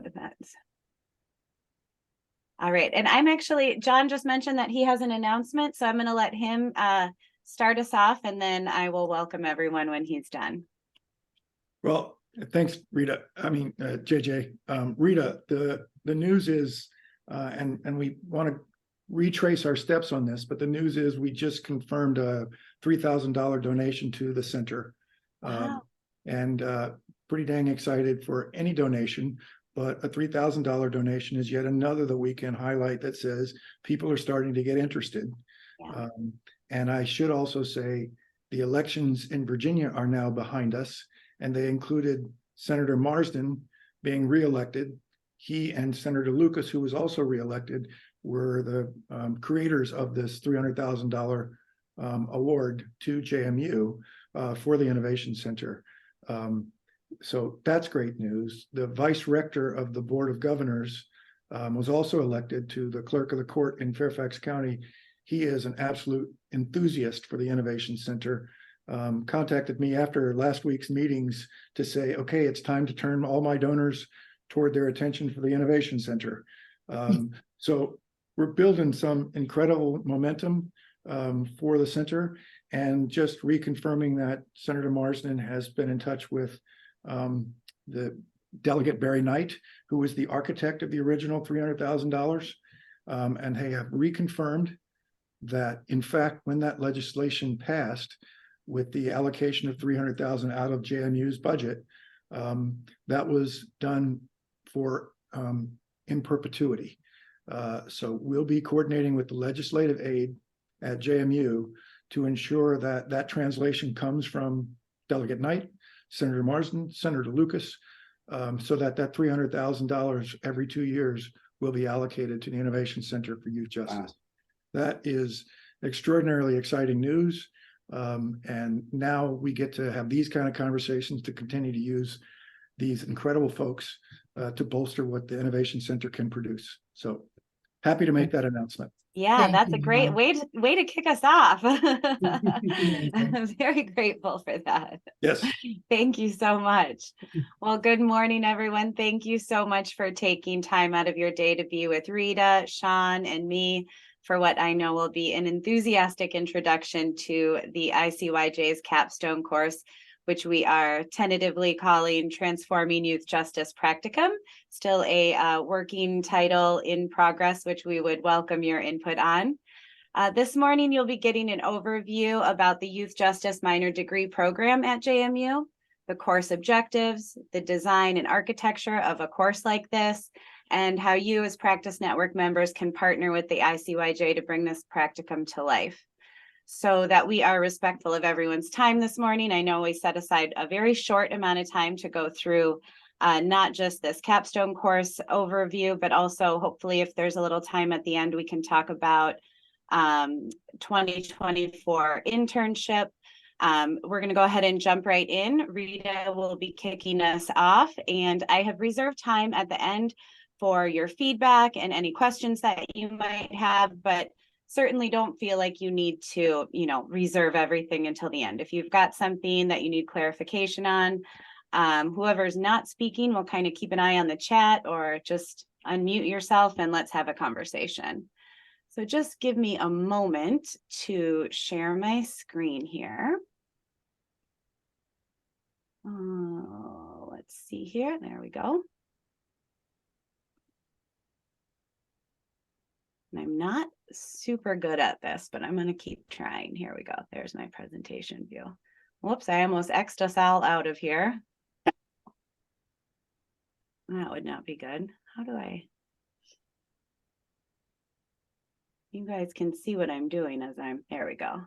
events. All right, and I'm actually, John just mentioned that he has an announcement, so I'm going to let him start us off, and then I will welcome everyone when he's done. Well, thanks, Rita. JJ. Rita, the news is, and we want to retrace our steps on this, but the news is we just confirmed a $3,000 donation to the center. Wow. And pretty dang excited for any donation, but a $3,000 donation is yet another the weekend highlight that says people are starting to get interested. Yeah. And I should also say the elections in Virginia are now behind us, and they included Senator Marsden being reelected. He and Senator Lucas, who was also reelected, were the creators of this $300,000 award to JMU for the Innovation Center. So that's great news. The vice rector of the Board of Governors was also elected to the clerk of the court in Fairfax County. He is an absolute enthusiast for the Innovation Center. Contacted me after last week's meetings to say, okay, it's time to turn all my donors toward their attention for the Innovation Center. So we're building some incredible momentum for the center, and just reconfirming that Senator Marsden has been in touch with the delegate Barry Knight, who was the architect of the original $300,000, and they have reconfirmed that, in fact, when that legislation passed with the allocation of $300,000 out of JMU's budget, that was done for in perpetuity. So we'll be coordinating with the legislative aid at JMU to ensure that that translation comes from Delegate Knight, Senator Marsden, Senator Lucas, so that that $300,000 every 2 years will be allocated to the Innovation Center for Youth Justice. Wow. That is extraordinarily exciting news. And now we get to have these kind of conversations to continue to use these incredible folks to bolster what the Innovation Center can produce. So happy to make that announcement. Yeah, that's a great way to kick us off. I'm very grateful for that. Yes. Thank you so much. Well, good morning, everyone. Thank you so much for taking time out of your day to be with Rita, Sean, and me for what I know will be an enthusiastic introduction to the ICYJ's capstone course, which we are tentatively calling Transforming Youth Justice Practicum. Still a working title in progress, which we would welcome your input on. This morning, you'll be getting an overview about the Youth Justice Minor Degree Program at JMU, the course objectives, the design and architecture of a course like this, and how you as Practice Network members can partner with the ICYJ to bring this practicum to life. So that we are respectful of everyone's time this morning, I know we set aside a very short amount of time to go through not just this capstone course overview, but also hopefully if there's a little time at the end, we can talk about 2024 internship. We're going to go ahead and jump right in. Rita will be kicking us off, and I have reserved time at the end for your feedback and any questions that you might have, but certainly don't feel like you need to, reserve everything until the end. If you've got something that you need clarification on, whoever's not speaking will kind of keep an eye on the chat or just unmute yourself and let's have a conversation. So just give me a moment to share my screen here. Let's see here. There we go. I'm not super good at this, but I'm going to keep trying. Here we go. There's my presentation view. Whoops, I almost X'd us all out of here. That would not be good. How do I? You guys can see what I'm doing as there we go.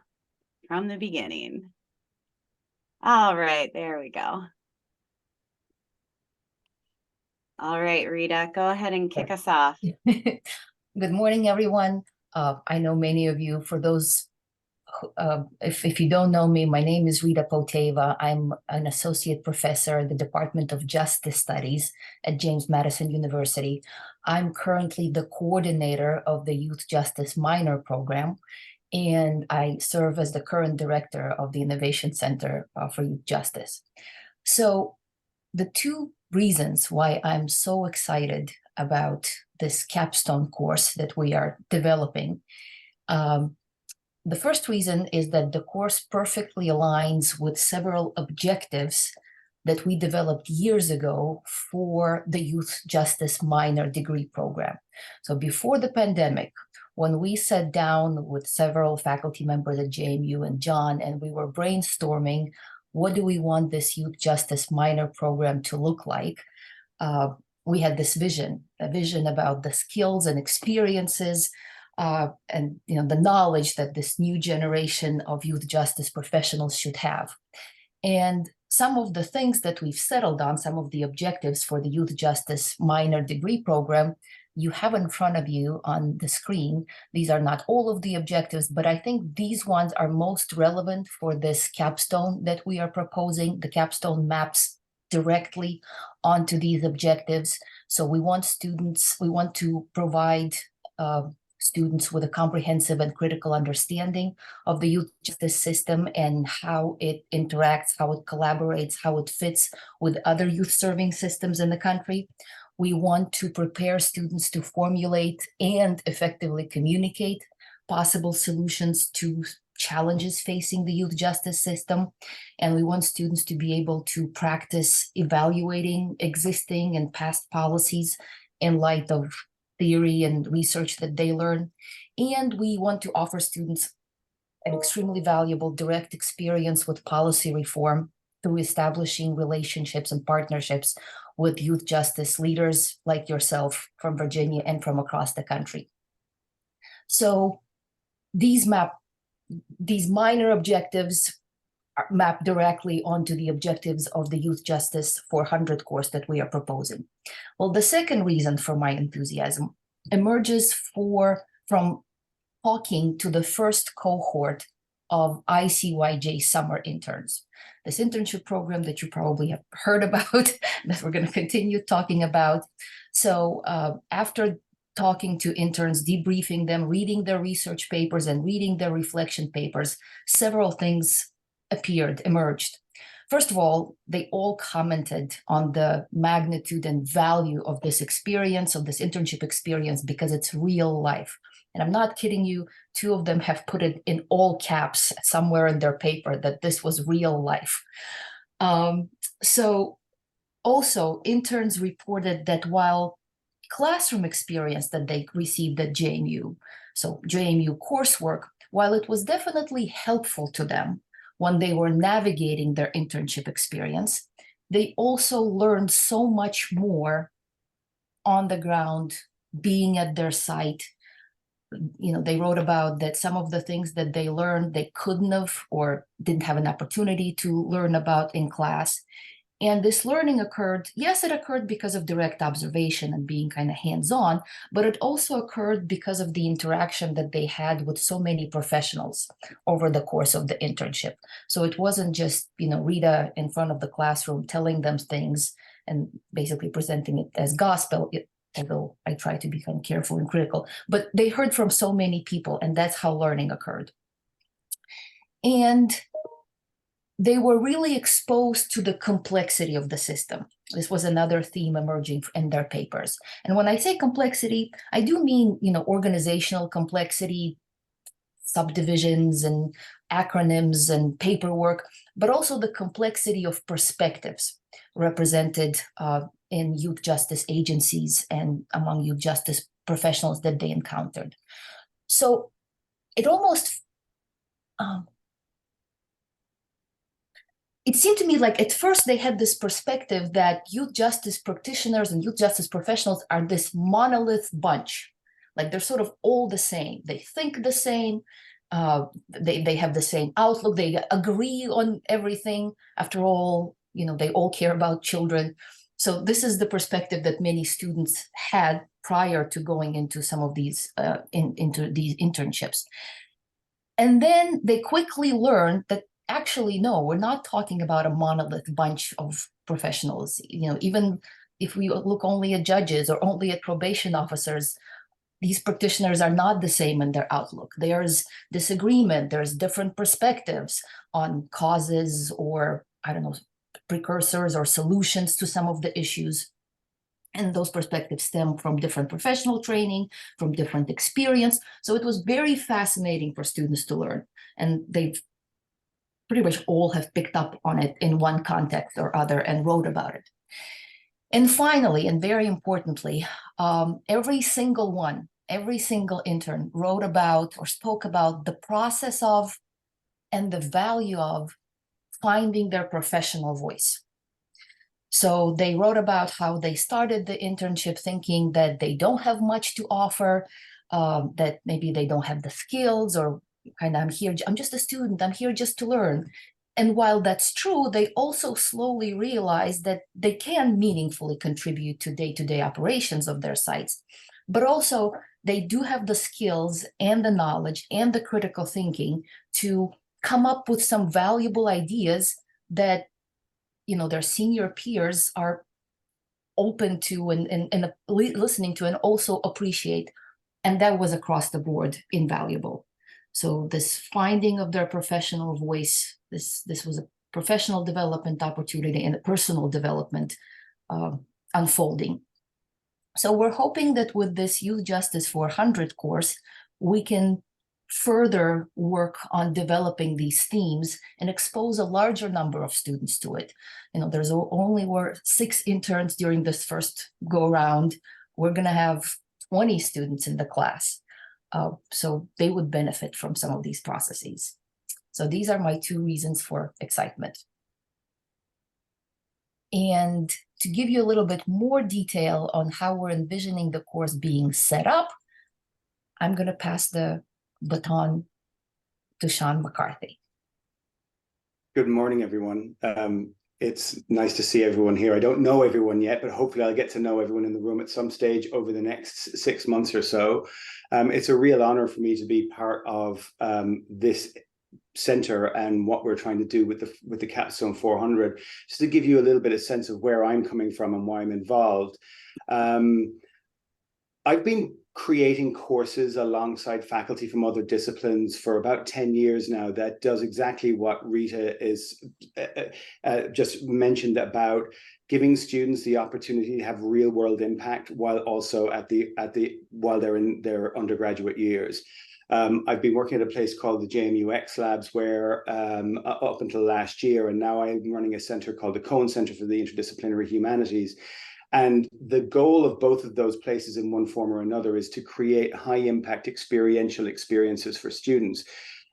From the beginning. All right, there we go. All right, Rita, go ahead and kick us off. Good morning, everyone. I know many of you. For those, if you don't know me, my name is Rita Poteva. I'm an associate professor in the Department of Justice Studies at James Madison University. I'm currently the coordinator of the Youth Justice Minor Program, and I serve as the current director of the Innovation Center for Youth Justice. So the two reasons why I'm so excited about this capstone course that we are developing. The first reason is that the course perfectly aligns with several objectives that we developed years ago for the Youth Justice Minor Degree Program. So before the pandemic, when we sat down with several faculty members at JMU and John, and we were brainstorming, what do we want this Youth Justice Minor Program to look like? We had this vision, a vision about the skills and experiences and the knowledge that this new generation of youth justice professionals should have. And some of the things that we've settled on, some of the objectives for the Youth Justice Minor Degree Program, you have in front of you on the screen. These are not all of the objectives, but I think these ones are most relevant for this capstone that we are proposing. The capstone maps directly onto these objectives. So we want to provide students with a comprehensive and critical understanding of the youth justice system and how it interacts, how it collaborates, how it fits with other youth serving systems in the country. We want to prepare students to formulate and effectively communicate possible solutions to challenges facing the youth justice system. And we want students to be able to practice evaluating existing and past policies in light of theory and research that they learn. And we want to offer students an extremely valuable direct experience with policy reform through establishing relationships and partnerships with youth justice leaders like yourself from Virginia and from across the country. So these minor objectives map directly onto the objectives of the Youth Justice 400 course that we are proposing. Well, the second reason for my enthusiasm emerges from talking to the first cohort of ICYJ summer interns. This internship program that you probably have heard about, that we're going to continue talking about. So after talking to interns, debriefing them, reading their research papers and reading their reflection papers, several things emerged. First of all, they all commented on the magnitude and value of this experience, of this internship experience, because it's real life. And I'm not kidding you, two of them have put it in all caps somewhere in their paper that this was real life. So also, interns reported that while classroom experience that they received at JMU, so JMU coursework, while it was definitely helpful to them when they were navigating their internship experience, they also learned so much more on the ground, being at their site. They wrote about that some of the things that they learned, they couldn't have or didn't have an opportunity to learn about in class. And this learning occurred, yes, it occurred because of direct observation and being kind of hands-on, but it also occurred because of the interaction that they had with so many professionals over the course of the internship. So it wasn't just, Rita in front of the classroom telling them things and basically presenting it as gospel, although I try to be kind of careful and critical, but they heard from so many people, and that's how learning occurred. And they were really exposed to the complexity of the system. This was another theme emerging in their papers. And when I say complexity, I do mean, organizational complexity, subdivisions and acronyms and paperwork, but also the complexity of perspectives represented in youth justice agencies and among youth justice professionals that they encountered. So it almost it seemed to me like at first they had this perspective that youth justice practitioners and youth justice professionals are this monolith bunch. Like they're sort of all the same. They think the same. They have the same outlook. They agree on everything. After all, they all care about children. So this is the perspective that many students had prior to going into some of these into these internships. And then they quickly learned that actually, no, we're not talking about a monolith bunch of professionals. Even if we look only at judges or only at probation officers, these practitioners are not the same in their outlook. There's disagreement, there's different perspectives on causes or, precursors or solutions to some of the issues. And those perspectives stem from different professional training, from different experience. So it was very fascinating for students to learn. And they've pretty much all have picked up on it in one context or other and wrote about it. And finally, and very importantly, every single intern wrote about or spoke about the process of and the value of finding their professional voice. So they wrote about how they started the internship thinking that they don't have much to offer, that maybe they don't have the skills, or kind of, I'm just a student, I'm here just to learn. And while that's true, they also slowly realized that they can meaningfully contribute to day-to-day operations of their sites, but also they do have the skills and the knowledge and the critical thinking to come up with some valuable ideas that, you know, their senior peers are open to and listening to and also appreciate. And that was across the board invaluable. So this finding of their professional voice, this was a professional development opportunity and a personal development unfolding. So we're hoping that with this Youth Justice 400 course, we can further work on developing these themes and expose a larger number of students to it. You know, there's only were 6 interns during this first go round. We're going to have 20 students in the class. So they would benefit from some of these processes. So these are my 2 reasons for excitement. And to give you a little bit more detail on how we're envisioning the course being set up, I'm going to pass the baton to Sean McCarthy. Good morning, everyone. It's nice to see everyone here. I don't know everyone yet, but hopefully I'll get to know everyone in the room at some stage over the next 6 months or so. It's a real honor for me to be part of this center and what we're trying to do with the Capstone 400, just to give you a little bit of sense of where I'm coming from and why I'm involved. I've been creating courses alongside faculty from other disciplines for about 10 years now that does exactly what Rita is just mentioned about giving students the opportunity to have real world impact while also while they're in their undergraduate years. I've been working at a place called the JMUX Labs where up until last year, and now I'm running a center called the Cohen Center for the Interdisciplinary Humanities. And the goal of both of those places in one form or another is to create high impact experiential experiences for students.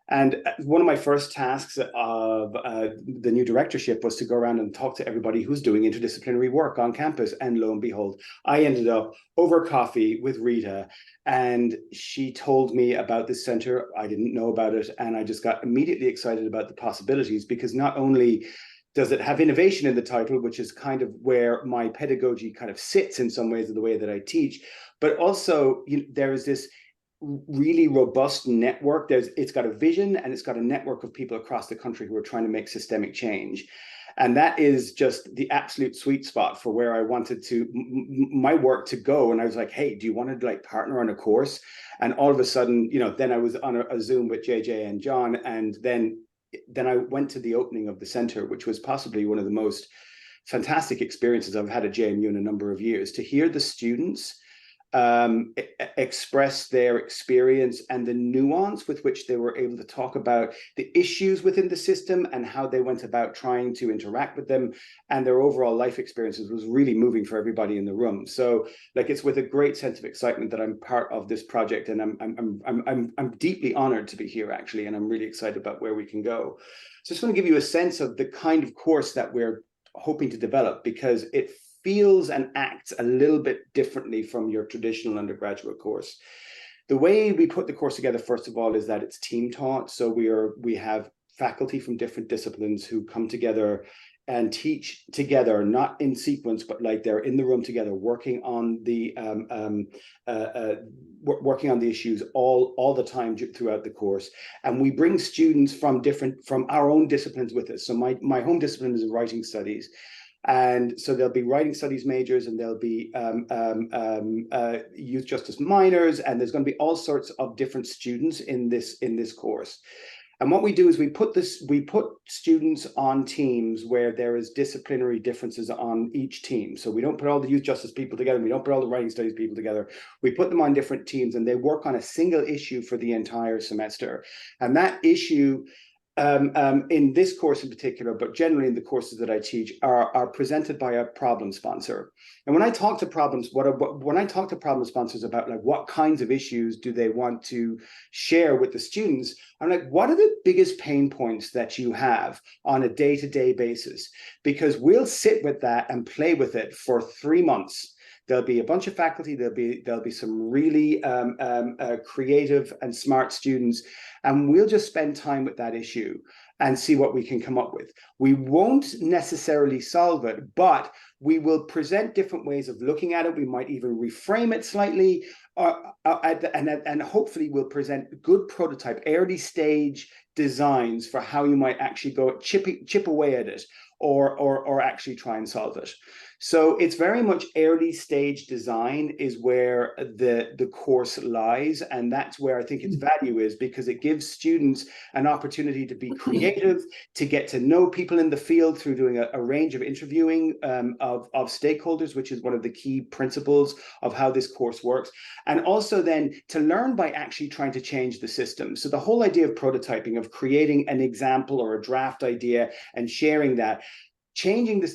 And one of my first tasks of the new directorship was to go around and talk to everybody who's doing interdisciplinary work on campus. And lo and behold, I ended up over coffee with Rita, and she told me about this center. I didn't know about it, and I just got immediately excited about the possibilities, because not only does it have innovation in the title, which is kind of where my pedagogy kind of sits in some ways of the way that I teach, but also there is this really robust network. It's got a vision and it's got a network of people across the country who are trying to make systemic change. And that is just the absolute sweet spot for where I wanted my work to go. And I was like, hey, do you want to partner on a course? And all of a sudden, then I was on a Zoom with JJ and John, and then I went to the opening of the center, which was possibly one of the most fantastic experiences I've had at JMU in a number of years, to hear the students express their experience and the nuance with which they were able to talk about the issues within the system and how they went about trying to interact with them, and their overall life experiences was really moving for everybody in the room. So it's with a great sense of excitement that I'm part of this project, and I'm deeply honored to be here, actually, and I'm really excited about where we can go. So I just want to give you a sense of the kind of course that we're hoping to develop, because it feels and acts a little bit differently from your traditional undergraduate course. The way we put the course together, first of all, is that it's team taught. So we have faculty from different disciplines who come together and teach together, not in sequence, but they're in the room together, working on the issues all the time throughout the course. And we bring students from our own disciplines with us. So my home discipline is writing studies. And so there'll be writing studies majors, and there'll be youth justice minors, and there's going to be all sorts of different students in this course. And what we do is we put students on teams where there is disciplinary differences on each team. So we don't put all the youth justice people together. We don't put all the writing studies people together. We put them on different teams and they work on a single issue for the entire semester. And that issue, in this course in particular, but generally in the courses that I teach, are presented by a problem sponsor. And when I talk to problem sponsors about like what kinds of issues do they want to share with the students, I'm like, what are the biggest pain points that you have on a day-to-day basis? Because we'll sit with that and play with it for 3 months. There'll be a bunch of faculty, there'll be some really creative and smart students, and we'll just spend time with that issue and see what we can come up with. We won't necessarily solve it, but we will present different ways of looking at it. We might even reframe it slightly, and hopefully we'll present good prototype, early stage designs for how you might actually go chip away at it, or actually try and solve it. So it's very much early stage design is where the course lies. And that's where I think its value is, because it gives students an opportunity to be creative, to get to know people in the field through doing a range of interviewing of stakeholders, which is one of the key principles of how this course works. And also then to learn by actually trying to change the system. So the whole idea of prototyping, of creating an example or a draft idea and sharing that,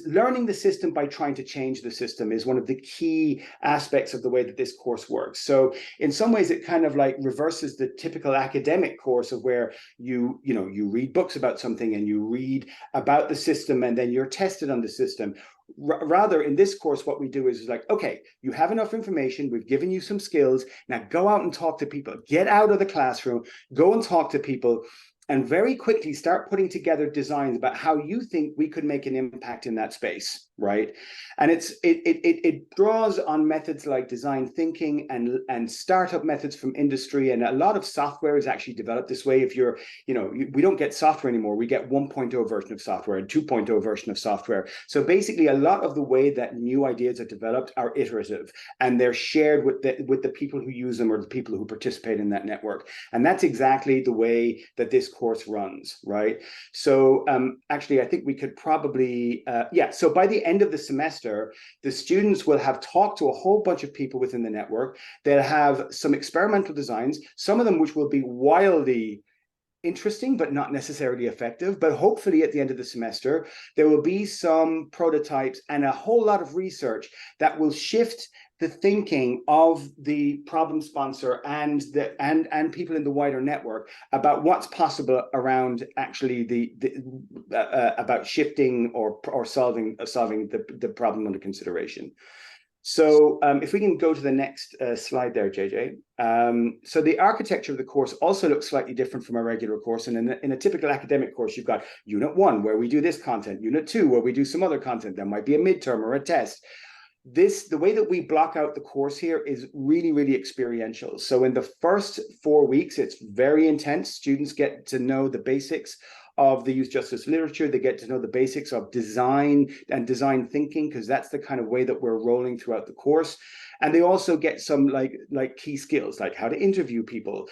learning the system by trying to change the system is one of the key aspects of the way that this course works. So in some ways, it kind of like reverses the typical academic course of where you read books about something and you read about the system and then you're tested on the system. Rather, in this course, what we do is like, okay, you have enough information, we've given you some skills, now go out and talk to people, get out of the classroom, go and talk to people, and very quickly start putting together designs about how you think we could make an impact in that space, right? And it draws on methods like design thinking and startup methods from industry, and a lot of software is actually developed this way. If you're, we don't get software anymore, we get 1.0 version of software and 2.0 version of software. So basically, a lot of the way that new ideas are developed are iterative, and they're shared with the people who use them or the people who participate in that network. And that's exactly the way that this course runs, right? So actually, I think we could probably, so by the end of the semester, the students will have talked to a whole bunch of people within the network. They'll have some experimental designs, some of them which will be wildly interesting, but not necessarily effective. But hopefully at the end of the semester, there will be some prototypes and a whole lot of research that will shift the thinking of the problem sponsor and people in the wider network about what's possible around actually about shifting or solving the problem under consideration. So if we can go to the next slide there, JJ. So the architecture of the course also looks slightly different from a regular course. And in a typical academic course, you've got Unit 1, where we do this content, Unit 2, where we do some other content. There might be a midterm or a test. The way that we block out the course here is really, really experiential. So in the first 4 weeks, it's very intense. Students get to know the basics of the youth justice literature. They get to know the basics of design and design thinking, because that's the kind of way that we're rolling throughout the course. And they also get some like key skills, like how to interview people,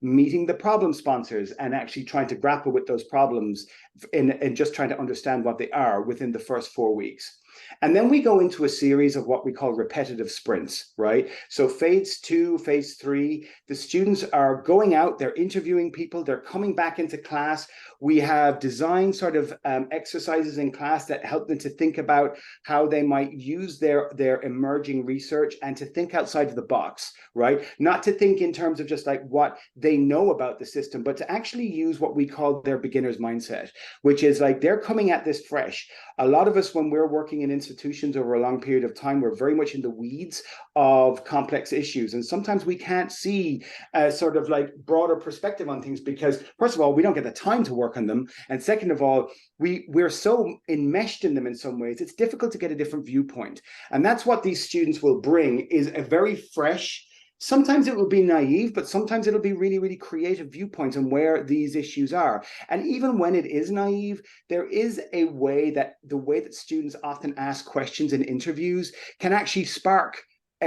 meeting the problem sponsors, and actually trying to grapple with those problems and just trying to understand what they are within the first 4 weeks. And then we go into a series of what we call repetitive sprints, right? So phase 2, phase 3, the students are going out, they're interviewing people, they're coming back into class. We have design sort of exercises in class that help them to think about how they might use their emerging research and to think outside of the box, right? Not to think in terms of just like what they know about the system, but to actually use what we call their beginner's mindset, which is like they're coming at this fresh. A lot of us, when we're working in institutions over a long period of time, we're very much in the weeds of complex issues. And sometimes we can't see a sort of like broader perspective on things because, first of all, we don't get the time to work on them. And second of all, we're so enmeshed in them in some ways, it's difficult to get a different viewpoint. And that's what these students will bring, is a very fresh, sometimes it will be naive, but sometimes it'll be really, really creative viewpoints on where these issues are. And even when it is naive, there is a way that the way that students often ask questions in interviews can actually spark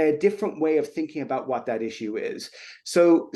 a different way of thinking about what that issue is. So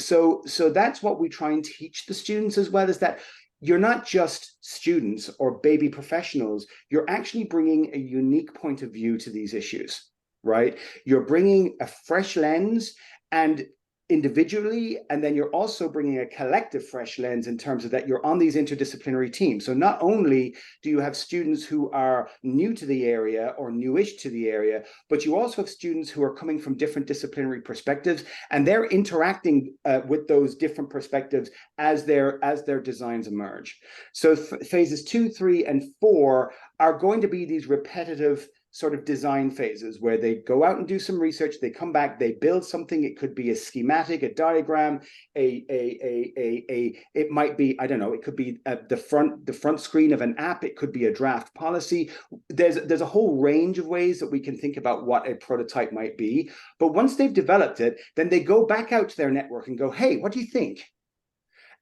that's what we try and teach the students as well, is that you're not just students or baby professionals, you're actually bringing a unique point of view to these issues, right? You're bringing a fresh lens, and individually, and then you're also bringing a collective fresh lens in terms of that you're on these interdisciplinary teams. So not only do you have students who are new to the area or newish to the area, but you also have students who are coming from different disciplinary perspectives, and they're interacting with those different perspectives as their designs emerge. So phases 2, 3, and 4 are going to be these repetitive sort of design phases where they go out and do some research, they come back, they build something. It could be a schematic, a diagram, it might be, I don't know, it could be the front screen of an app, it could be a draft policy. There's a whole range of ways that we can think about what a prototype might be. But once they've developed it, then they go back out to their network and go, hey, what do you think?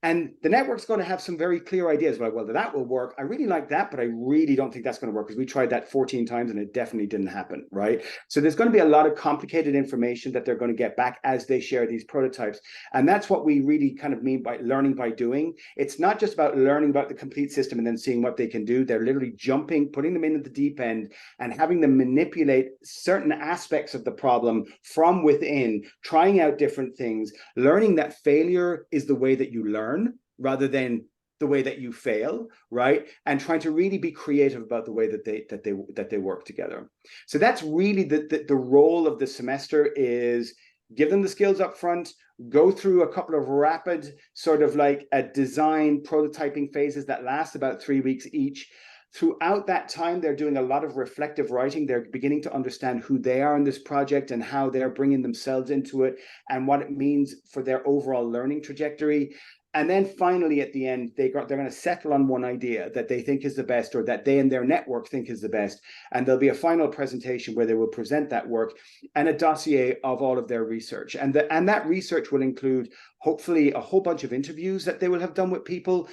And the network's going to have some very clear ideas about, well, that will work. I really like that, but I really don't think that's going to work because we tried that 14 times and it definitely didn't happen, right? So there's going to be a lot of complicated information that they're going to get back as they share these prototypes. And that's what we really kind of mean by learning by doing. It's not just about learning about the complete system and then seeing what they can do. They're literally jumping, putting them into the deep end and having them manipulate certain aspects of the problem from within, trying out different things, learning that failure is the way that you learn rather than the way that you fail, right? And trying to really be creative about the way that they work together. So that's really the role of the semester, is give them the skills up front, go through a couple of rapid sort of like a design prototyping phases that last about 3 weeks each. Throughout that time, they're doing a lot of reflective writing. They're beginning to understand who they are in this project and how they're bringing themselves into it and what it means for their overall learning trajectory. And then finally, at the end, they're going to settle on one idea that they think is the best, or that they and their network think is the best. And there'll be a final presentation where they will present that work and a dossier of all of their research. And that research will include, hopefully, a whole bunch of interviews that they will have done with people,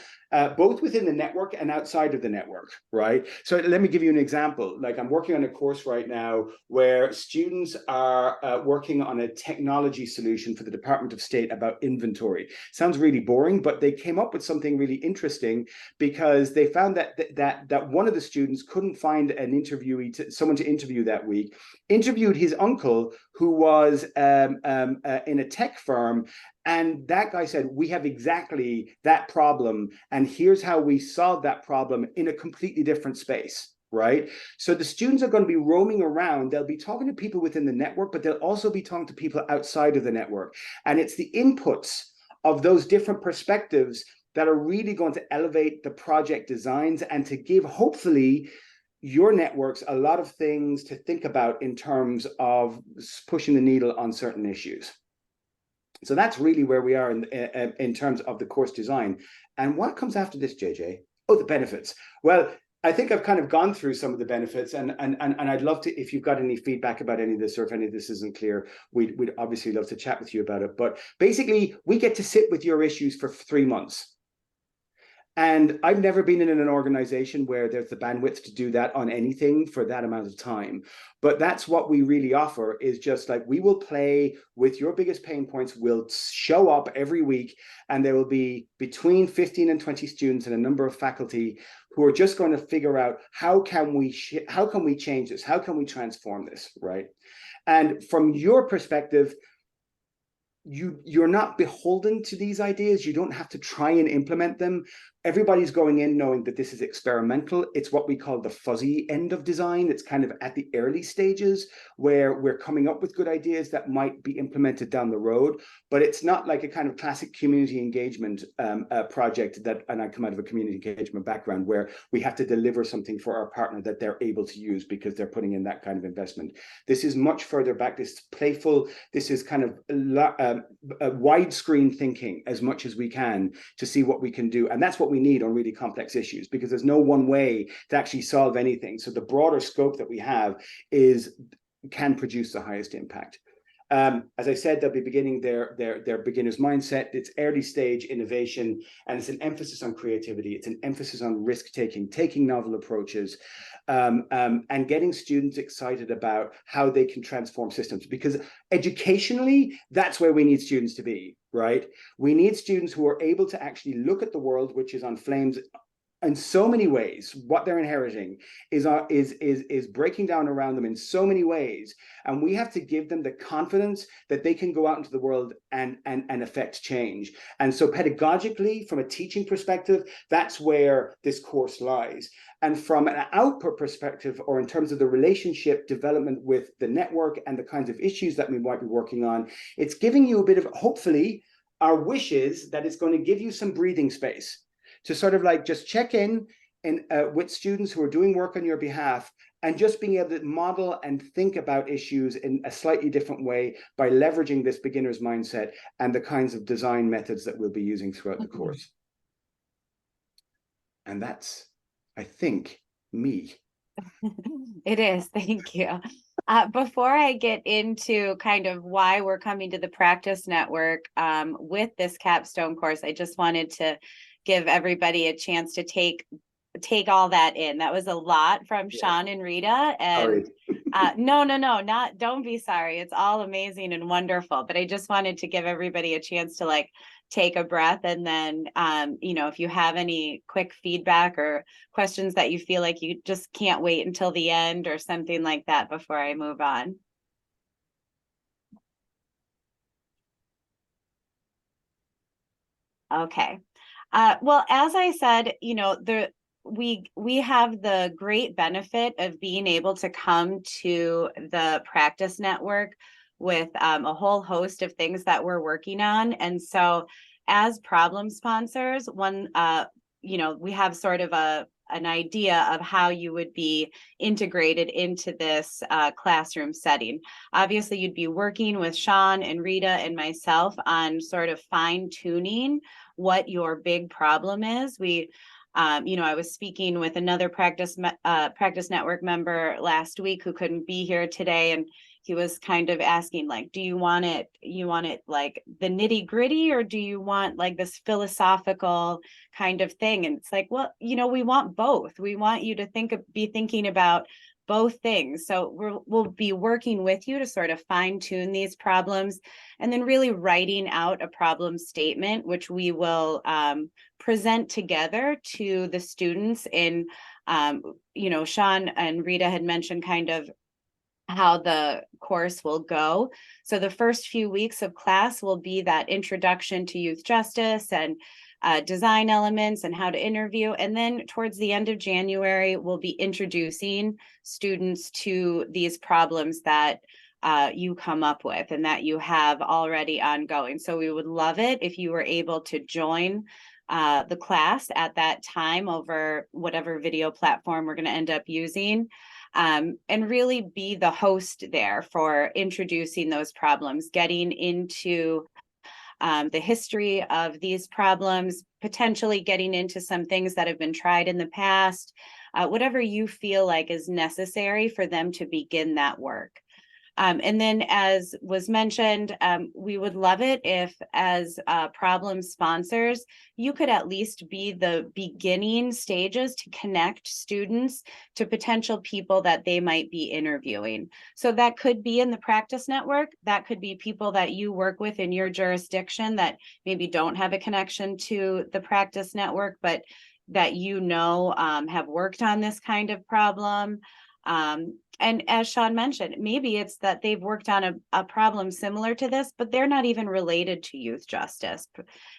both within the network and outside of the network, right? So let me give you an example. Like, I'm working on a course right now where students are working on a technology solution for the Department of State about inventory. Sounds really boring, but they came up with something really interesting because they found that one of the students couldn't find an interviewee, someone to interview that week, interviewed his uncle who was in a tech firm. And that guy said, we have exactly that problem, and here's how we solve that problem in a completely different space, right? So the students are going to be roaming around. They'll be talking to people within the network, but they'll also be talking to people outside of the network. And it's the inputs of those different perspectives that are really going to elevate the project designs and to give, hopefully, your networks a lot of things to think about in terms of pushing the needle on certain issues. So that's really where we are in terms of the course design. And what comes after this, JJ? Oh, the benefits. Well, I think I've kind of gone through some of the benefits, and I'd love to, if you've got any feedback about any of this, or if any of this isn't clear, we'd obviously love to chat with you about it. But basically, we get to sit with your issues for 3 months. And I've never been in an organization where there's the bandwidth to do that on anything for that amount of time. But that's what we really offer, is just like, we will play with your biggest pain points. We'll show up every week, and there will be between 15 and 20 students and a number of faculty who are just going to figure out how can we change this? How can we transform this, right? And from your perspective, you're not beholden to these ideas. You don't have to try and implement them. Everybody's going in knowing that this is experimental. It's what we call the fuzzy end of design. It's kind of at the early stages where we're coming up with good ideas that might be implemented down the road. But it's not like a kind of classic community engagement project and I come out of a community engagement background where we have to deliver something for our partner that they're able to use because they're putting in that kind of investment. This is much further back. This is playful. This is kind of widescreen thinking as much as we can to see what we can do. And that's what we need on really complex issues, because there's no one way to actually solve anything. So the broader scope that we have can produce the highest impact. As I said, they'll be beginning their beginner's mindset. It's early stage innovation, and it's an emphasis on creativity. It's an emphasis on risk taking, taking novel approaches, and getting students excited about how they can transform systems. Because educationally, that's where we need students to be, right? We need students who are able to actually look at the world, which is on flames in so many ways. What they're inheriting is breaking down around them in so many ways, and we have to give them the confidence that they can go out into the world and affect change. And so pedagogically, from a teaching perspective, that's where this course lies. And from an output perspective, or in terms of the relationship development with the network and the kinds of issues that we might be working on, it's giving you a bit of, hopefully, our wish is that it's going to give you some breathing space to sort of like just check in with students who are doing work on your behalf, and just being able to model and think about issues in a slightly different way by leveraging this beginner's mindset and the kinds of design methods that we'll be using throughout the course. And that's, I think, me. It is. Thank you. Before I get into kind of why we're coming to the Practice Network with this capstone course, I just wanted to give everybody a chance to take all that in. That was a lot from Sean and Rita. And no, don't be sorry. It's all amazing and wonderful. But I just wanted to give everybody a chance to like take a breath. And then, if you have any quick feedback or questions that you feel like you just can't wait until the end or something like that before I move on. Okay. Well, as I said, we have the great benefit of being able to come to the Practice Network with a whole host of things that we're working on. And so as problem sponsors, we have sort of an idea of how you would be integrated into this classroom setting. Obviously, you'd be working with Sean and Rita and myself on sort of fine tuning what your big problem is. I was speaking with another Practice Network member last week who couldn't be here today, and he was kind of asking, like, do you want it like the nitty gritty, or do you want like this philosophical kind of thing? And it's like, well, we want both. We want you to be thinking about both things. So we'll be working with you to sort of fine tune these problems, and then really writing out a problem statement, which we will present together to the students in, Sean and Rita had mentioned kind of how the course will go. So the first few weeks of class will be that introduction to youth justice and design elements and how to interview. And then towards the end of January, we'll be introducing students to these problems that you come up with and that you have already ongoing. So we would love it if you were able to join the class at that time over whatever video platform we're going to end up using. And really be the host there for introducing those problems, getting into the history of these problems, potentially getting into some things that have been tried in the past, whatever you feel like is necessary for them to begin that work. And then, as was mentioned, we would love it if, as problem sponsors, you could at least be the beginning stages to connect students to potential people that they might be interviewing. So that could be in the Practice Network. That could be people that you work with in your jurisdiction that maybe don't have a connection to the Practice Network, but that have worked on this kind of problem. And as Sean mentioned, maybe it's that they've worked on a problem similar to this, but they're not even related to youth justice.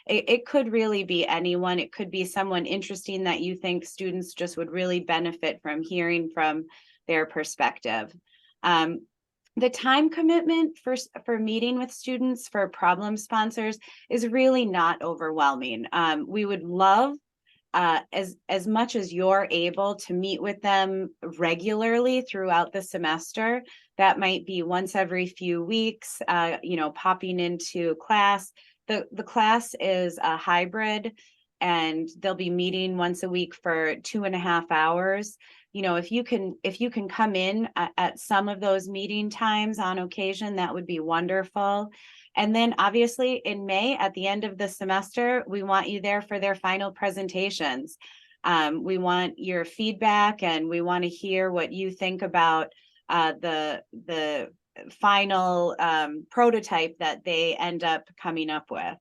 It could really be anyone. It could be someone interesting that you think students just would really benefit from hearing from their perspective. The time commitment for meeting with students for problem sponsors is really not overwhelming. We would love as much as you're able to meet with them regularly throughout the semester. That might be once every few weeks, popping into class. The class is a hybrid, and they'll be meeting once a week for 2.5 hours. if you can come in at some of those meeting times on occasion, that would be wonderful. And then obviously in May, at the end of the semester, we want you there for their final presentations. We want your feedback, and we want to hear what you think about the final prototype that they end up coming up with.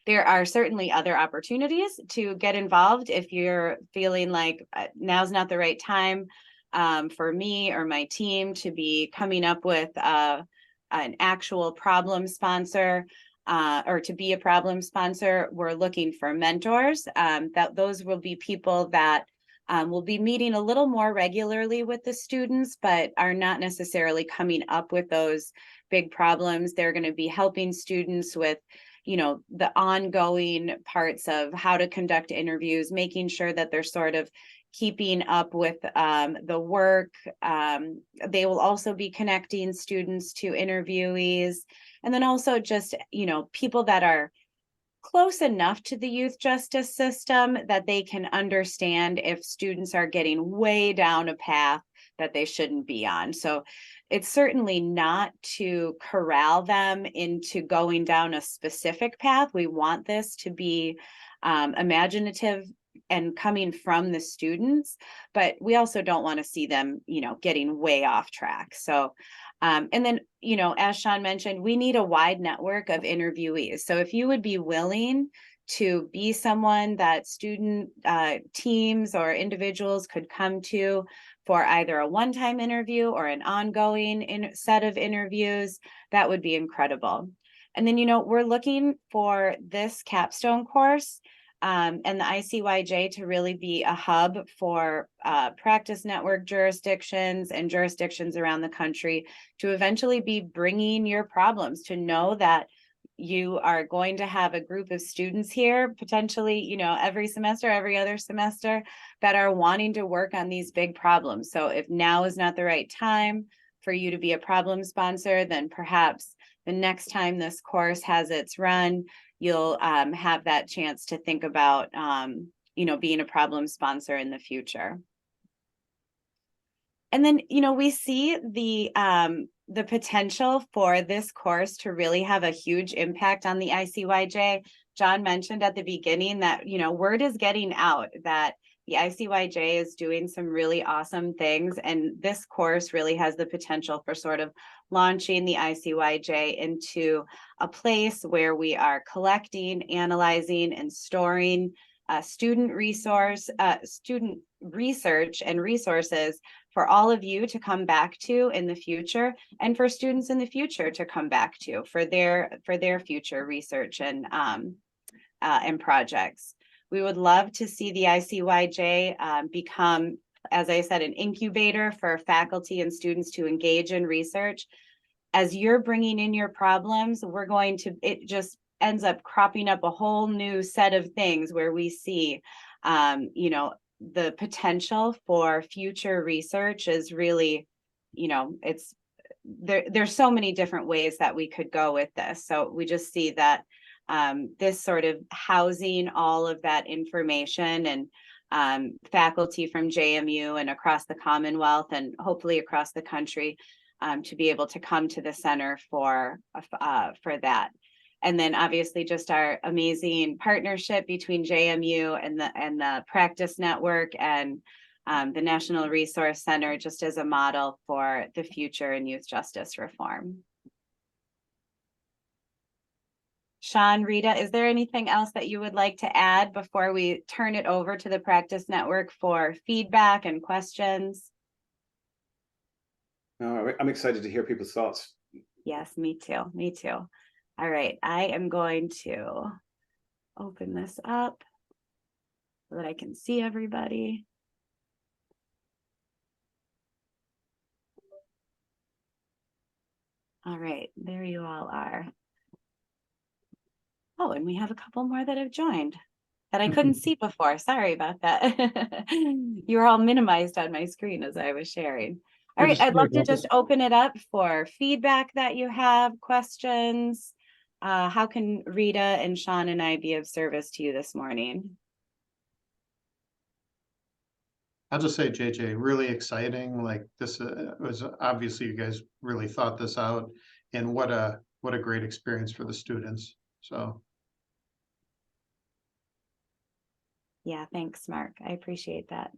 There are certainly other opportunities to get involved if you're feeling like now's not the right time for me or my team to be coming up with an actual problem sponsor or to be a problem sponsor. We're looking for mentors. Those will be people that will be meeting a little more regularly with the students, but are not necessarily coming up with those big problems. They're going to be helping students with the ongoing parts of how to conduct interviews, making sure that they're sort of keeping up with the work. They will also be connecting students to interviewees, and then also just, people that are close enough to the youth justice system that they can understand if students are getting way down a path that they shouldn't be on. So it's certainly not to corral them into going down a specific path. We want this to be imaginative and coming from the students, but we also don't want to see them, getting way off track. So, and then, as Sean mentioned, we need a wide network of interviewees. So if you would be willing to be someone that student teams or individuals could come to for either a one-time interview or an ongoing set of interviews, that would be incredible. And then, we're looking for this capstone course and the ICYJ to really be a hub for practice network jurisdictions and jurisdictions around the country to eventually be bringing your problems, to know that you are going to have a group of students here, potentially, every semester, every other semester, that are wanting to work on these big problems. So if now is not the right time for you to be a problem sponsor, then perhaps the next time this course has its run, you'll have that chance to think about, being a problem sponsor in the future. And then, we see the potential for this course to really have a huge impact on the ICYJ. John mentioned at the beginning that, word is getting out that the ICYJ is doing some really awesome things. And this course really has the potential for sort of launching the ICYJ into a place where we are collecting, analyzing, and storing student research and resources for all of you to come back to in the future, and for students in the future to come back to for their future research and projects. We would love to see the ICYJ become, as I said, an incubator for faculty and students to engage in research. As you're bringing in your problems, it just ends up cropping up a whole new set of things where we see, the potential for future research is really, there's so many different ways that we could go with this. So we just see that this sort of housing all of that information and faculty from JMU and across the Commonwealth and hopefully across the country to be able to come to the center for that. And then obviously just our amazing partnership between JMU and the Practice Network and the National Resource Center, just as a model for the future in youth justice reform. Sean, Rita, is there anything else that you would like to add before we turn it over to the Practice Network for feedback and questions? No, I'm excited to hear people's thoughts. Yes, me too. Me too. All right, I am going to open this up so that I can see everybody. All right, there you all are. Oh, and we have a couple more that have joined that I couldn't see before. Sorry about that. You were all minimized on my screen as I was sharing. All right, I'd love to just open it up for feedback that you have, questions. How can Rita and Sean and I be of service to you this morning? I'll just say, JJ, really exciting. Like this was obviously you guys really thought this out, and what a great experience for the students. So Yeah, thanks, Mark. I appreciate that.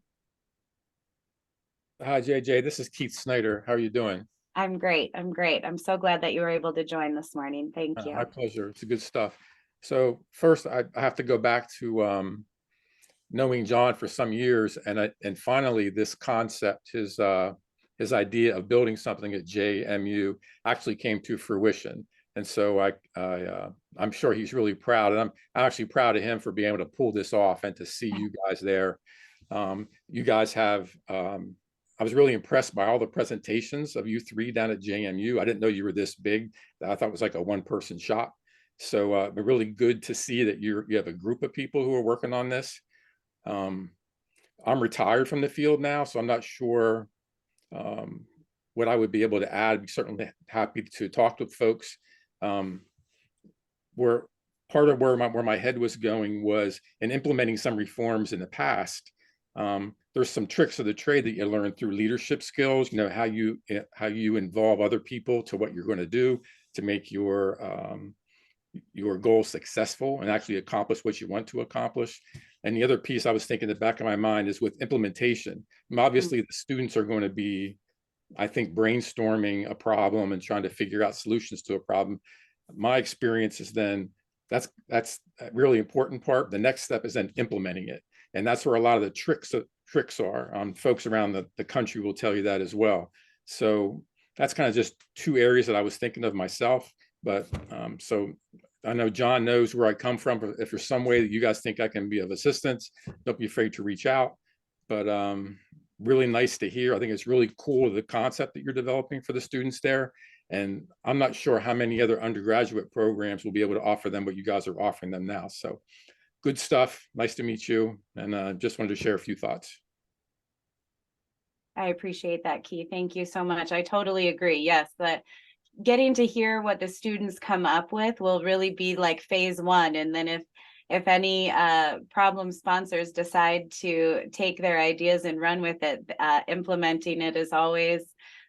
Hi, JJ. This is Keith Snyder. How are you doing? I'm great. I'm great. I'm so glad that you were able to join this morning. Thank you. My pleasure. It's good stuff. So first, I have to go back to knowing John for some years, and finally this concept, his idea of building something at JMU actually came to fruition. And so I'm sure he's really proud, and I'm actually proud of him for being able to pull this off and to see you guys there. You guys have. I was really impressed by all the presentations of you three down at JMU. I didn't know you were this big. I thought it was like a one-person shop. So really good to see that you have a group of people who are working on this. I'm retired from the field now, so I'm not sure what I would be able to add. I'd be certainly happy to talk with folks. Where part of where my head was going was in implementing some reforms in the past. There's some tricks of the trade that you learn through leadership skills, you know, how you involve other people to what you're going to do to make your goal successful and actually accomplish what you want to accomplish. And the other piece I was thinking in the back of my mind is with implementation. Obviously, the students are going to be, I think, brainstorming a problem and trying to figure out solutions to a problem. My experience is then that's a really important part. The next step is then implementing it. And that's where a lot of the tricks are. Folks around the country will tell you that as well. So that's kind of just two areas that I was thinking of myself. But so I know John knows where I come from. If there's some way that you guys think I can be of assistance, don't be afraid to reach out. But really nice to hear. I think it's really cool, the concept that you're developing for the students there. And I'm not sure how many other undergraduate programs will be able to offer them what you guys are offering them now. So good stuff. Nice to meet you. And just wanted to share a few thoughts. I appreciate that, Keith. Thank you so much. I totally agree. Yes, that getting to hear what the students come up with will really be like phase one. And then if any problem sponsors decide to take their ideas and run with it, implementing it is always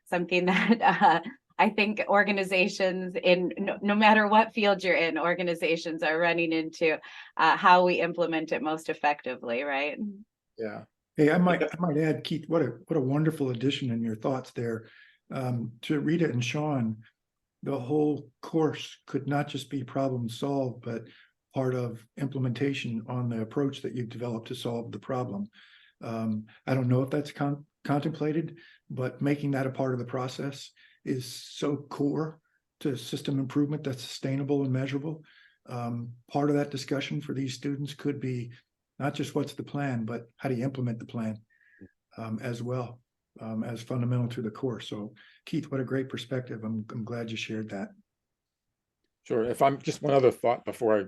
something that I think organizations in no matter what field you're in, organizations are running into how we implement it most effectively, right? Yeah. Hey, I might add, Keith, what a wonderful addition in your thoughts there. To Rita and Sean, the whole course could not just be problem solved, but part of implementation on the approach that you've developed to solve the problem. I don't know if that's contemplated, but making that a part of the process is so core to system improvement that's sustainable and measurable. Part of that discussion for these students could be not just what's the plan, but how do you implement the plan as well as fundamental to the course. So Keith, what a great perspective. I'm glad you shared that. Sure. If I'm just one other thought before I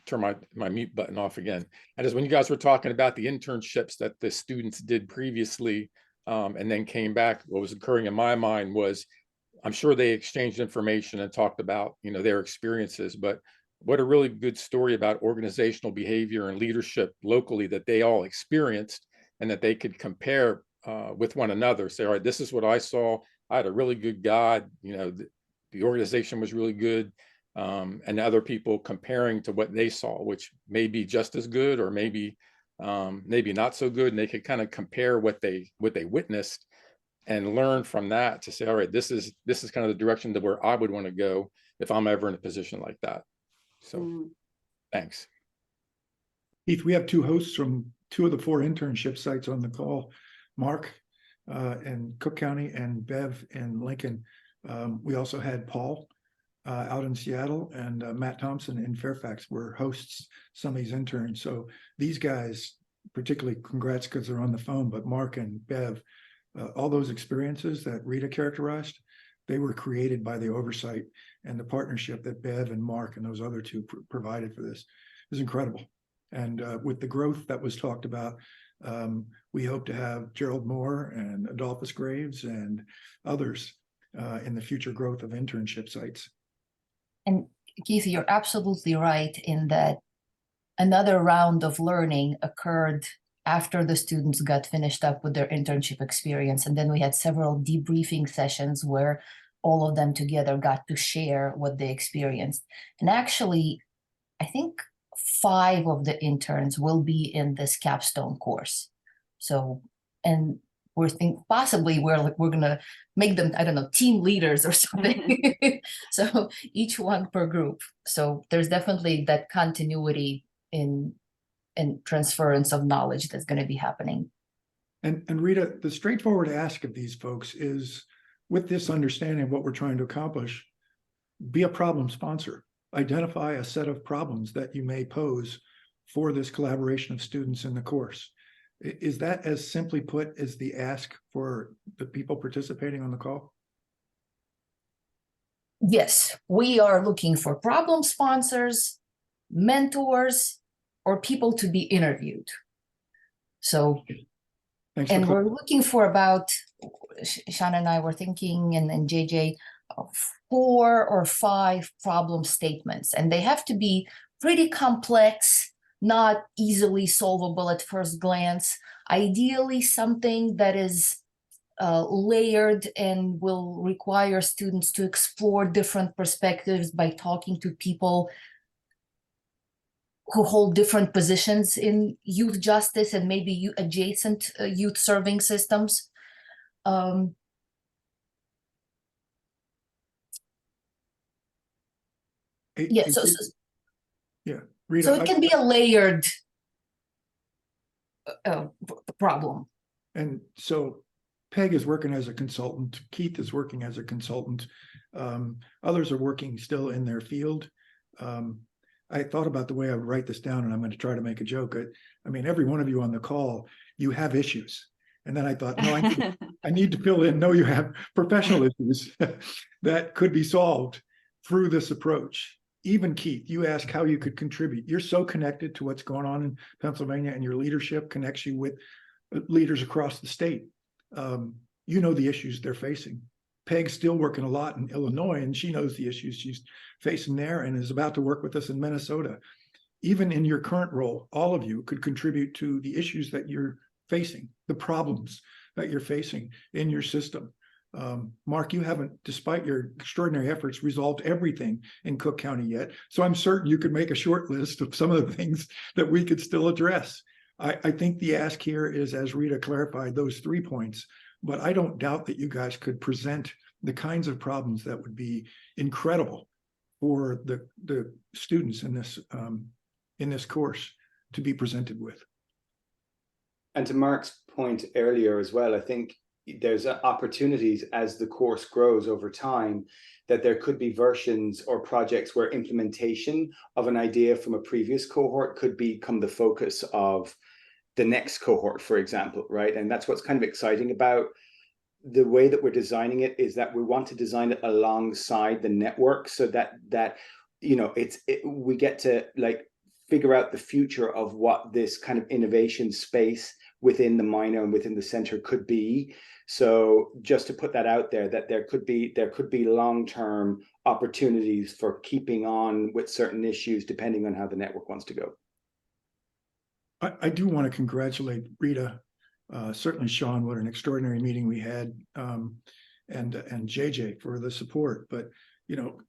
turn my mute button off again. And as when you guys were talking about the internships that the students did previously and then came back, what was occurring in my mind was I'm sure they exchanged information and talked about, you know, their experiences, but what a really good story about organizational behavior and leadership locally that they all experienced and that they could compare with one another. Say, all right, this is what I saw. I had a really good guide, you know, the organization was really good. And other people comparing to what they saw, which may be just as good or maybe not so good. And they could kind of compare what they witnessed and learn from that to say, all right, this is kind of the direction that where I would want to go if I'm ever in a position like that. So thanks. Keith, we have two hosts from two of the 4 internship sites on the call, Mark in Cook County and Bev in Lincoln. We also had Paul out in Seattle and Matt Thompson in Fairfax were hosts some of these interns. So these guys, particularly congrats because they're on the phone, but Mark and Bev, all those experiences that Rita characterized, they were created by the oversight and the partnership that Bev and Mark and those other two provided for this. It was incredible. And with the growth that was talked about, we hope to have Gerald Moore and Adolphus Graves and others in the future growth of internship sites. And Keith, you're absolutely right in that another round of learning occurred after the students got finished up with their internship experience. And then we had several debriefing sessions where all of them together got to share what they experienced. And actually, I think 5 of the interns will be in this capstone course. So, and possibly we're gonna make them, I don't know, team leaders or something. So each one per group. So there's definitely that continuity in transference of knowledge that's going to be happening. And Rita, the straightforward ask of these folks is, with this understanding of what we're trying to accomplish, be a problem sponsor. Identify a set of problems that you may pose for this collaboration of students in the course. Is that as simply put as the ask for the people participating on the call? Yes, we are looking for problem sponsors, mentors, or people to be interviewed. So, Thanks and for we're looking for about, Sean and I were thinking, and JJ, 4 or 5 problem statements, and they have to be pretty complex, not easily solvable at first glance. Ideally, something that is layered and will require students to explore different perspectives by talking to people who hold different positions in youth justice and maybe adjacent youth serving systems. Yeah, Rita, so it can be a layered problem. And so Peg is working as a consultant. Keith is working as a consultant. Others are working still in their field. I thought about the way I would write this down, and I'm going to try to make a joke. I mean, every one of you on the call, you have issues. And then I thought, no, I need to fill in, no, you have professional issues that could be solved through this approach. Even Keith, you asked how you could contribute. You're so connected to what's going on in Pennsylvania, and your leadership connects you with leaders across the state. You know the issues they're facing. Peg's still working a lot in Illinois, and she knows the issues she's facing there and is about to work with us in Minnesota. Even in your current role, all of you could contribute to the issues that you're facing, the problems that you're facing in your system. Mark, you haven't, despite your extraordinary efforts, resolved everything in Cook County yet. So I'm certain you could make a short list of some of the things that we could still address. I think the ask here is, as Rita clarified, those 3 points, but I don't doubt that you guys could present the kinds of problems that would be incredible for the students in this course to be presented with. And to Mark's point earlier as well, I think there's opportunities as the course grows over time that there could be versions or projects where implementation of an idea from a previous cohort could become the focus of the next cohort, for example, right? And that's what's kind of exciting about the way that we're designing it, is that we want to design it alongside the network, so that you know we get to like figure out the future of what this kind of innovation space within the minor and within the center could be. So just to put that out there, that there could be long-term opportunities for keeping on with certain issues depending on how the network wants to go. I do want to congratulate Rita, certainly Sean, what an extraordinary meeting we had, and JJ for the support. But you know,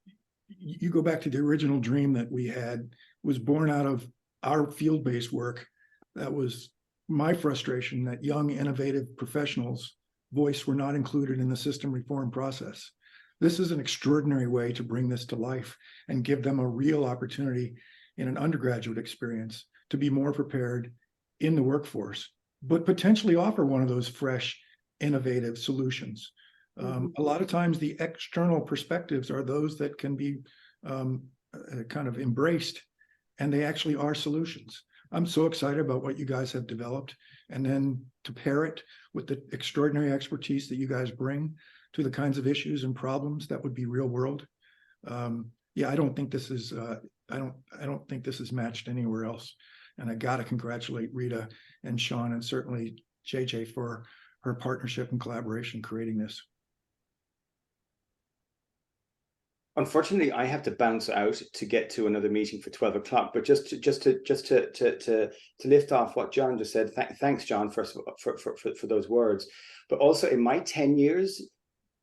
you go back to the original dream that we had, was born out of our field-based work. That was my frustration that young, innovative professionals' voice were not included in the system reform process. This is an extraordinary way to bring this to life and give them a real opportunity in an undergraduate experience to be more prepared in the workforce, but potentially offer one of those fresh, innovative solutions. A lot of times the external perspectives are those that can be kind of embraced, and they actually are solutions. I'm so excited about what you guys have developed, and then to pair it with the extraordinary expertise that you guys bring to the kinds of issues and problems that would be real world. Yeah, I don't think this is I don't think this is matched anywhere else. And I got to congratulate Rita and Sean, and certainly JJ, for her partnership and collaboration creating this. Unfortunately, I have to bounce out to get to another meeting for 12 o'clock. But just to lift off what John just said, thanks, John, first for those words. But also in my 10 years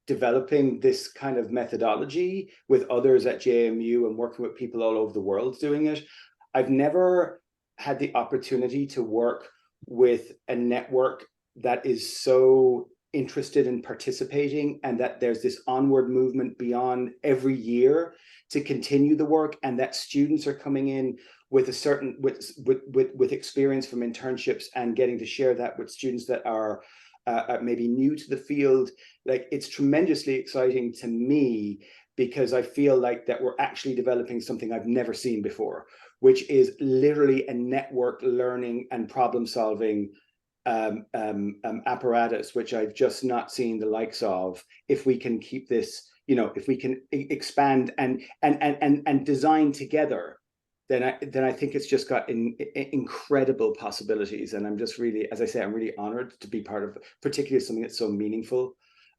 developing this kind of methodology with others at JMU and working with people all over the world doing it, I've never had the opportunity to work with a network that is so interested in participating, and that there's this onward movement beyond every year to continue the work, and that students are coming in with a certain with experience from internships and getting to share that with students that are maybe new to the field. Like, it's tremendously exciting to me, because I feel like that we're actually developing something I've never seen before, which is literally a network learning and problem solving apparatus, which I've just not seen the likes of. If we can keep this, you know, if we can expand and design together, then I think it's just got incredible possibilities. And I'm just really, as I say, I'm really honored to be part of particularly something that's so meaningful.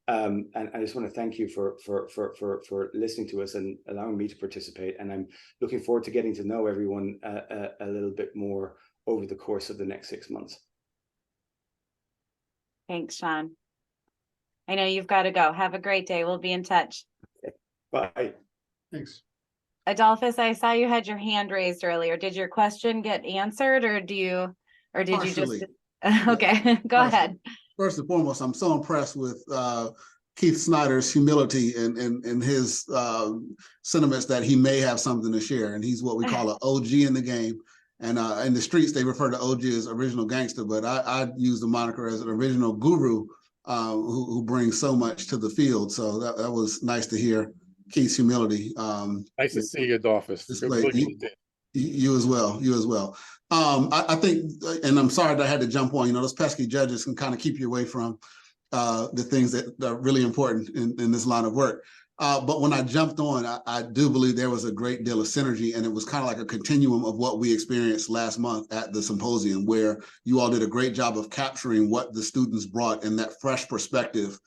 And I just want to thank you for listening to us and allowing me to participate. And I'm looking forward to getting to know everyone a little bit more over the course of the next 6 months. Thanks, Sean. I know you've got to go. Have a great day. We'll be in touch. Okay. Bye. Thanks. Adolphus, I saw you had your hand raised earlier. Did your question get answered, or did you Partially. just okay, go ahead. First and foremost, I'm so impressed with Keith Snyder's humility and his sentiments that he may have something to share. And he's what we call an OG in the game. And in the streets, they refer to OG as original gangster, but I use the moniker as an original guru who brings so much to the field. So that was nice to hear Keith's humility. Nice to see you, Adolphus. You as well. You as well. I think, and I'm sorry that I had to jump on, those pesky judges can kind of keep you away from the things that are really important in this line of work. But when I jumped on, I do believe there was a great deal of synergy, and it was kind of like a continuum of what we experienced last month at the symposium, where you all did a great job of capturing what the students brought in that fresh perspective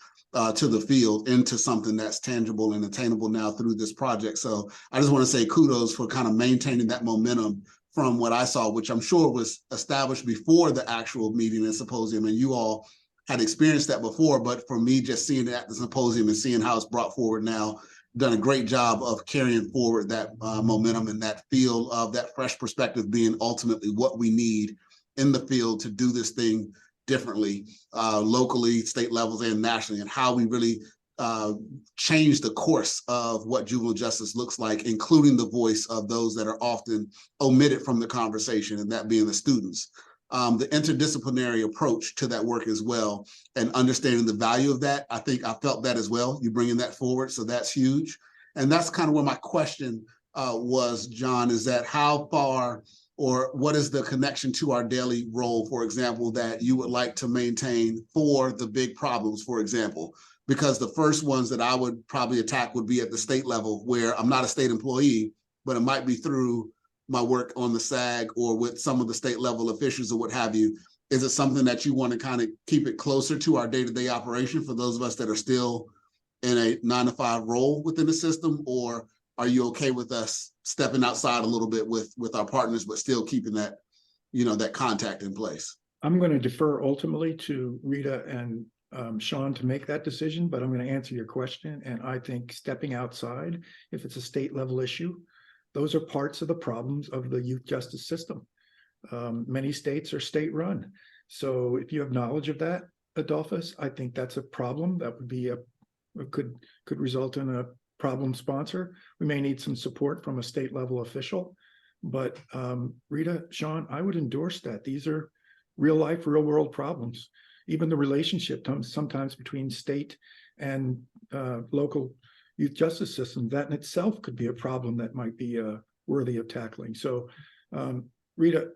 to the field into something that's tangible and attainable now through this project. So I just want to say kudos for kind of maintaining that momentum from what I saw, which I'm sure was established before the actual meeting and symposium, and you all had experienced that before, but for me, just seeing it at the symposium and seeing how it's brought forward now, done a great job of carrying forward that momentum and that feel of that fresh perspective being ultimately what we need in the field to do this thing differently, locally, state levels, and nationally, and how we really change the course of what juvenile justice looks like, including the voice of those that are often omitted from the conversation, and that being the students. The interdisciplinary approach to that work as well, and understanding the value of that. I think I felt that as well, you bringing that forward, so that's huge. And that's kind of where my question was, John, is that how far or what is the connection to our daily role, for example, that you would like to maintain for the big problems, for example? Because the first ones that I would probably attack would be at the state level, where I'm not a state employee, but it might be through my work on the SAG or with some of the state level officials or what have you. Is it something that you want to kind of keep it closer to our day-to-day operation for those of us that are still in a 9-to-5 role within the system? Or are you okay with us stepping outside a little bit with our partners, but still keeping that, that contact in place? I'm going to defer ultimately to Rita and Sean to make that decision, but I'm going to answer your question. And I think stepping outside, if it's a state level issue, those are parts of the problems of the youth justice system. Many states are state run. So if you have knowledge of that, Adolphus, I think that's a problem that would be could result in a problem sponsor. We may need some support from a state level official, but Rita, Sean, I would endorse that. These are real life, real world problems. Even the relationship sometimes between state and local youth justice system, that in itself could be a problem that might be worthy of tackling. So Rita,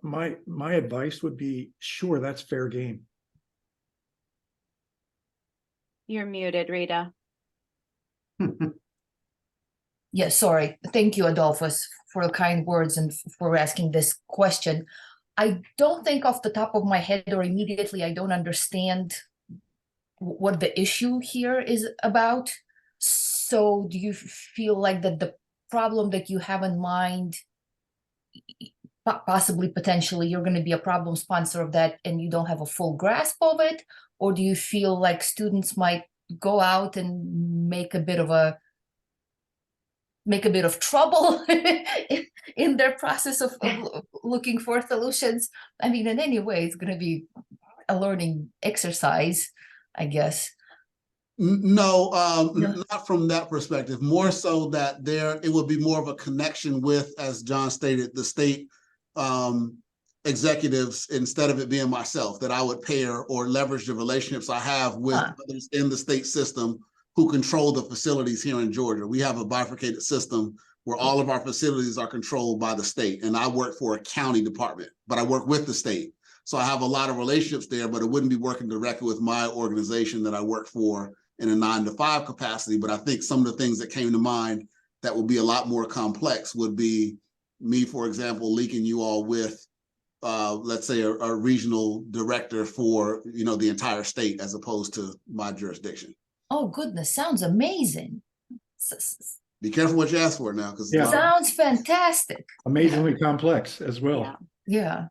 my advice would be, sure, that's fair game. You're muted, Rita. Yeah, sorry. Thank you, Adolphus, for the kind words and for asking this question. I don't think off the top of my head or immediately, I don't understand what the issue here is about. So do you feel like that the problem that you have in mind, possibly potentially you're going to be a problem sponsor of that and you don't have a full grasp of it? Or do you feel like students might go out and make a bit of trouble in their process of looking for solutions? I mean, in any way, it's going to be a learning exercise, I guess. No, No. not from that perspective. More so that it would be more of a connection with, as John stated, the state executives, instead of it being myself, that I would pair or leverage the relationships I have with others in the state system who control the facilities here in Georgia. We have a bifurcated system where all of our facilities are controlled by the state, and I work for a county department, but I work with the state. So I have a lot of relationships there, but it wouldn't be working directly with my organization that I work for in a 9-to-5 capacity. But I think some of the things that came to mind that would be a lot more complex would be me, for example, linking you all with, let's say, a regional director for, the entire state as opposed to my jurisdiction. Oh, goodness, sounds amazing. Be careful what you ask for now, because Sounds fantastic. Amazingly complex as well. Yeah.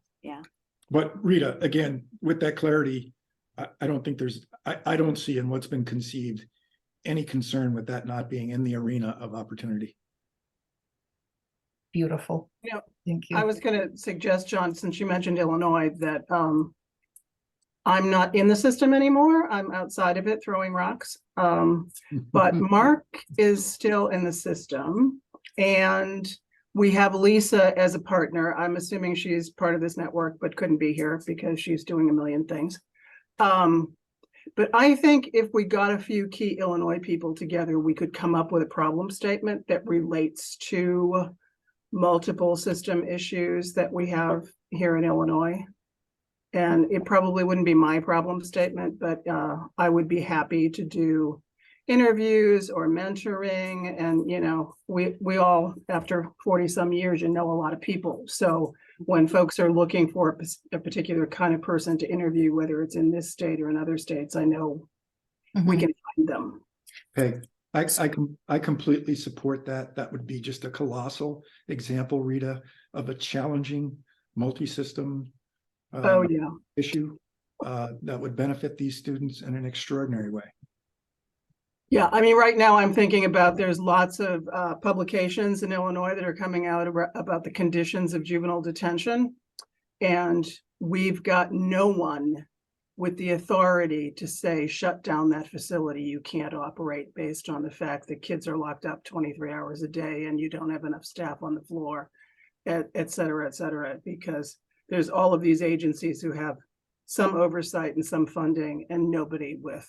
But Rita, again, with that clarity, I don't think I don't see in what's been conceived any concern with that not being in the arena of opportunity. Beautiful. Yeah. Thank you. I was going to suggest, John, since you mentioned Illinois, that I'm not in the system anymore. I'm outside of it throwing rocks. But Mark is still in the system, and we have Lisa as a partner. I'm assuming she's part of this network, but couldn't be here because she's doing a million things. But I think if we got a few key Illinois people together, we could come up with a problem statement that relates to multiple system issues that we have here in Illinois. And it probably wouldn't be my problem statement, but I would be happy to do interviews or mentoring. And, we all, after 40 some years, a lot of people. So when folks are looking for a particular kind of person to interview, whether it's in this state or in other states, I know we can find them. Peg, I completely support that. That would be just a colossal example, Rita, of a challenging multi-system issue that would benefit these students in an extraordinary way. Yeah, I mean, right now I'm thinking about there's lots of publications in Illinois that are coming out about the conditions of juvenile detention. And we've got no one with the authority to say, shut down that facility. You can't operate based on the fact that kids are locked up 23 hours a day and you don't have enough staff on the floor, et cetera, because there's all of these agencies who have some oversight and some funding and nobody with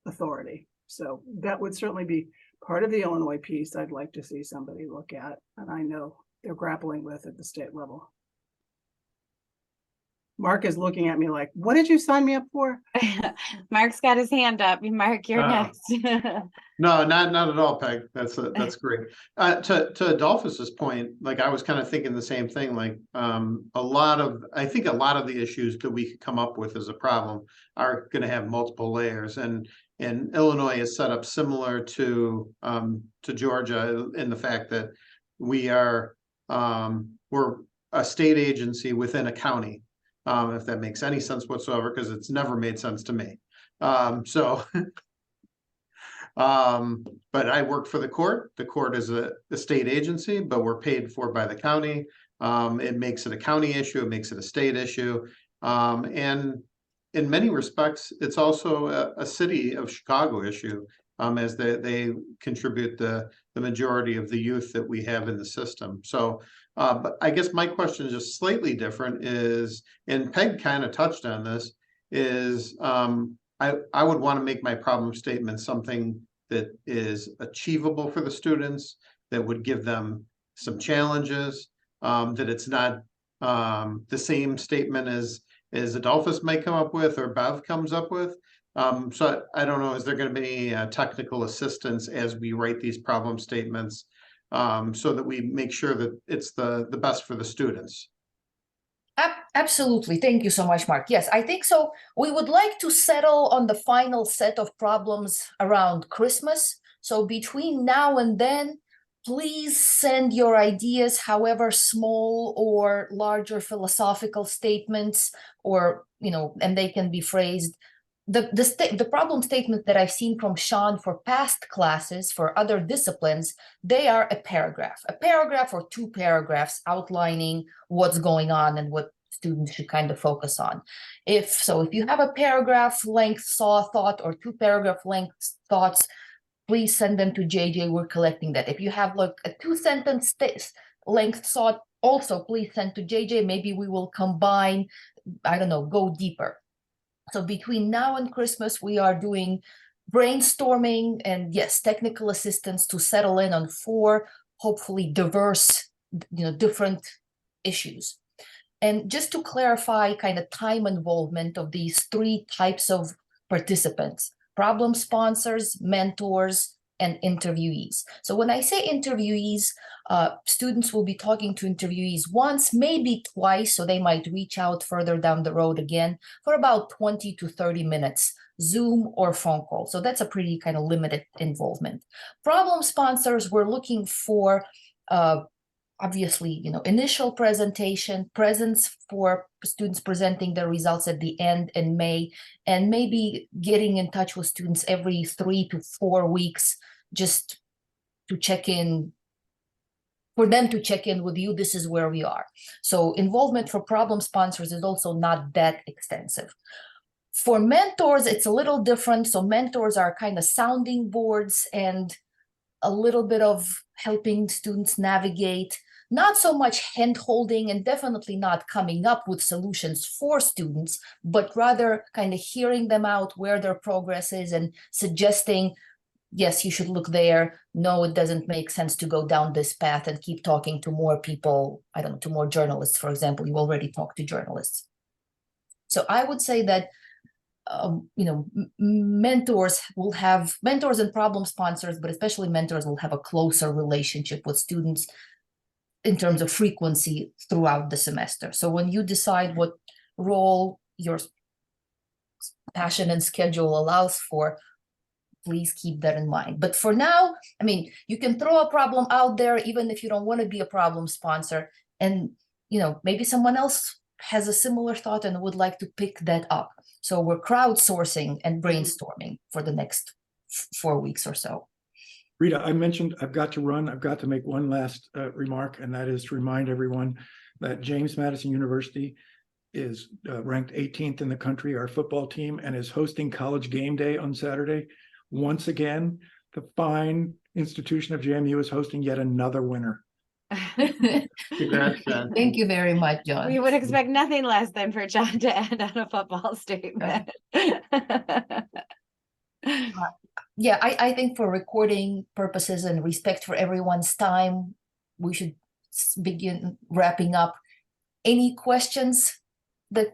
authority. So that would certainly be part of the Illinois piece I'd like to see somebody look at, and I know they're grappling with at the state level. Mark is looking at me like, what did you sign me up for? Mark's got his hand up. Mark, you're next. No, not at all, Peg. That's great. To Adolphus's point, like I was kind of thinking the same thing. Like I think a lot of the issues that we could come up with as a problem are going to have multiple layers, and Illinois is set up similar to Georgia in the fact that we're a state agency within a county. If that makes any sense whatsoever, because it's never made sense to me. But I work for the court. The court is a state agency, but we're paid for by the county. It makes it a county issue. It makes it a state issue. And in many respects, it's also a city of Chicago issue, as they contribute the majority of the youth that we have in the system. So, but I guess my question is just slightly different is, and Peg kind of touched on this, is I would want to make my problem statement something that is achievable for the students, that would give them some challenges, that it's not the same statement as Adolphus might come up with or Bev comes up with. So I don't know, is there going to be any technical assistance as we write these problem statements, so that we make sure that it's the best for the students? Absolutely. Thank you so much, Mark. Yes, I think so. We would like to settle on the final set of problems around Christmas. So between now and then, please send your ideas, however small or larger philosophical statements, or, and they can be phrased. The problem statement that I've seen from Sean for past classes for other disciplines, they are a paragraph or 2 paragraphs outlining what's going on and what students should kind of focus on. If you have a paragraph length thought or 2 paragraph length thoughts, please send them to JJ. We're collecting that. If you have like a 2-sentence length thought, also please send to JJ. Maybe we will combine, I don't know, go deeper. So between now and Christmas, we are doing brainstorming and, yes, technical assistance to settle in on 4, hopefully diverse, different issues. And just to clarify kind of time involvement of these 3 types of participants: problem sponsors, mentors, and interviewees. So when I say interviewees, students will be talking to interviewees once, maybe twice, so they might reach out further down the road again for about 20 to 30 minutes, Zoom or phone call. So that's a pretty kind of limited involvement. Problem sponsors, we're looking for obviously, initial presentation, presence for students presenting their results at the end in May, and maybe getting in touch with students every 3 to 4 weeks, just to check in, for them to check in with you. This is where we are. So involvement for problem sponsors is also not that extensive. For mentors, it's a little different. So mentors are kind of sounding boards and a little bit of helping students navigate, not so much hand holding and definitely not coming up with solutions for students, but rather kind of hearing them out where their progress is and suggesting, yes, you should look there. No, it doesn't make sense to go down this path, and keep talking to more people. I don't know, to more journalists, for example. You already talked to journalists. So I would say that mentors and problem sponsors, but especially mentors, will have a closer relationship with students in terms of frequency throughout the semester. So when you decide what role your passion and schedule allows for, please keep that in mind. But for now, you can throw a problem out there, even if you don't want to be a problem sponsor, and maybe someone else has a similar thought and would like to pick that up. So we're crowdsourcing and brainstorming for the next 4 weeks or so. Rita, I mentioned I've got to run. I've got to make one last remark, and that is to remind everyone that James Madison University is ranked 18th in the country, our football team, and is hosting College Game Day on Saturday. Once again, the fine institution of JMU is hosting yet another winner. Congrats, John. Thank you very much, John. We would expect nothing less than for John to end on a football statement. Yeah, I think for recording purposes and respect for everyone's time, we should begin wrapping up. Any questions that